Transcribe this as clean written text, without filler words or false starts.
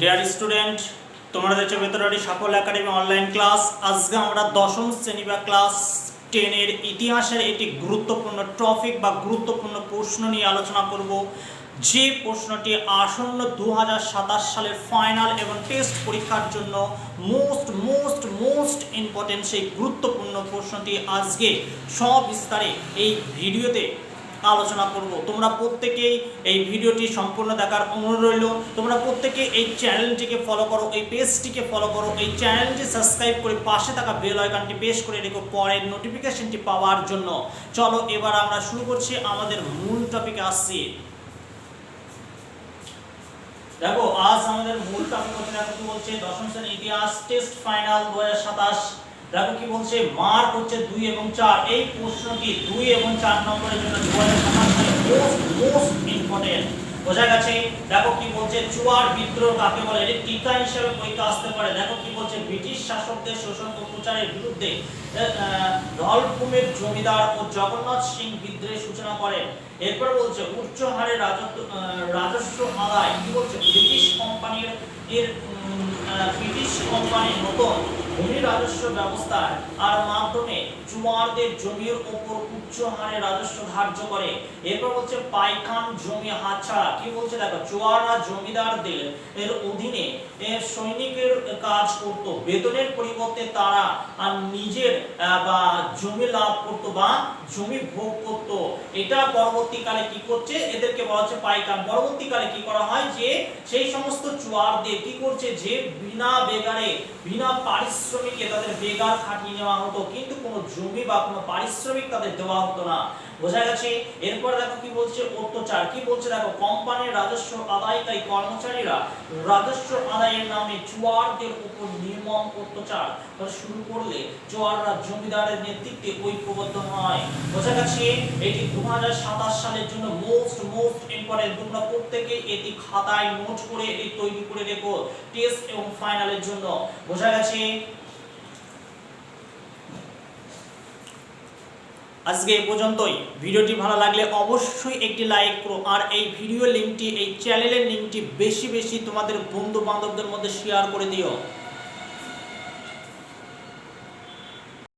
Dear student, তোমরা দেখছো বেতরারি সাফল্য একাডেমি অনলাইন ক্লাস। আজকে আমরা দশম শ্রেণী বা ক্লাস 10 এর ইতিহাসের একটি গুরুত্বপূর্ণ টপিক বা গুরুত্বপূর্ণ প্রশ্ন নিয়ে আলোচনা করব, যে প্রশ্নটি আসন্ন 2027 সালের ফাইনাল এবং টেস্ট পরীক্ষার জন্য মোস্ট ইম্পর্টেন্ট। সেই গুরুত্বপূর্ণ প্রশ্নটি আজকে সবিস্তারে এই ভিডিওতে আলোচনা করব। তোমরা প্রত্যেকেই এই ভিডিওটি সম্পূর্ণ দেখার অনুরোধ রইল। তোমরা প্রত্যেকে এই চ্যানেলটিকে ফলো করো, এই পেজটিকে ফলো করো, এই চ্যানেলটি সাবস্ক্রাইব করে পাশে থাকা বেল আইকনটি প্রেস করে রেখো পরের নোটিফিকেশনটি পাওয়ার জন্য। চলো এবার আমরা শুরু করছি, আমাদের মূল টপিকে আসছি। দেখো আজ আমাদের মূল টপিক হচ্ছে, দেখো কি বলছে, দশম শ্রেণী ইতিহাস টেস্ট ফাইনাল 2027। দেখো কি বলছে, মার্ক হচ্ছে 2 এবং 4। এই প্রশ্নটি 2 এবং 4 নম্বরের জন্য 2027 সালে মোস্ট ইম্পর্টেন্ট। বোঝা গেছে? দেখো কি বলছে, চুয়ার বিদ্রোহ কাকে বলে, এর টিকা হিসেবে পরীক্ষা আসতে পারে। দেখো কি বলছে, ব্রিটিশ শাসকদের শোষণ ও প্রচারের বিরুদ্ধে ধলপুমের জমিদার ও জগন্নাথ সিং বিদ্রোহের সূচনা করেন। এরপর বলছে উচ্চ হারে রাজস্ব আদায়। কি বলছে, ব্রিটিশ কোম্পানির নতুন ভূমি রাজস্ব ব্যবস্থার আর মাধ্যমে চুয়ারদের জমির উপর উচ্চ হারে রাজস্ব ধার্য করে। এরপর বলছে পাইখান জমি হাতছাড়া। কি বলছে, দেখো চুয়াররা জমিদারদের এর অধীনে সৈনিকের কাজ করত, বেতনের পরিবর্তে তারা আর নিজের বা জমি লাভ করত বা জমি ভোগ করত। এটা পরবর্তীকালে কি করছে, এদেরকে বলা হচ্ছে পাইকান। পরবর্তীকালে কি করা হয়, যে সেই সমস্ত চুয়ারদের কি করছে, যে বিনা বেগারে বিনা পারিশ্রমিকে তাদের বেগার খাটিয়ে নেওয়া হতো, কিন্তু কোনো জমি বা কোনো পারিশ্রমিক তাদের দেওয়া হতো না। বোঝা গেছে? এরপর দেখো কি বলছে, অত্যাচার। কি বলছে, দেখো কোম্পানির রাজস্ব আদায়কারী কর্মচারীরা রাজস্ব আদায়ের নামে চুয়ারদের উপর নির্মম অত্যাচার শুরু করলে চুয়াররা জমিদারের নেতৃত্বে ঐক্যবদ্ধ হয়। বোঝা গেছে? এটি 2027 সালের জন্য মোস্ট ইম্পর্টেন্ট। তোমরা প্রত্যেকে এটি খাতায় নোট করে এটি তৈরি করে রেখো টেস্ট এবং ফাইনালের জন্য। বোঝা গেছে? আজকে এই পর্যন্তই। ভিডিওটি ভালো লাগলে অবশ্যই একটি লাইক করো, আর এই ভিডিও লিংকটি, এই চ্যানেলের লিংকটি বেশি তোমাদের বন্ধু বান্ধবদের মধ্যে শেয়ার করে দিও।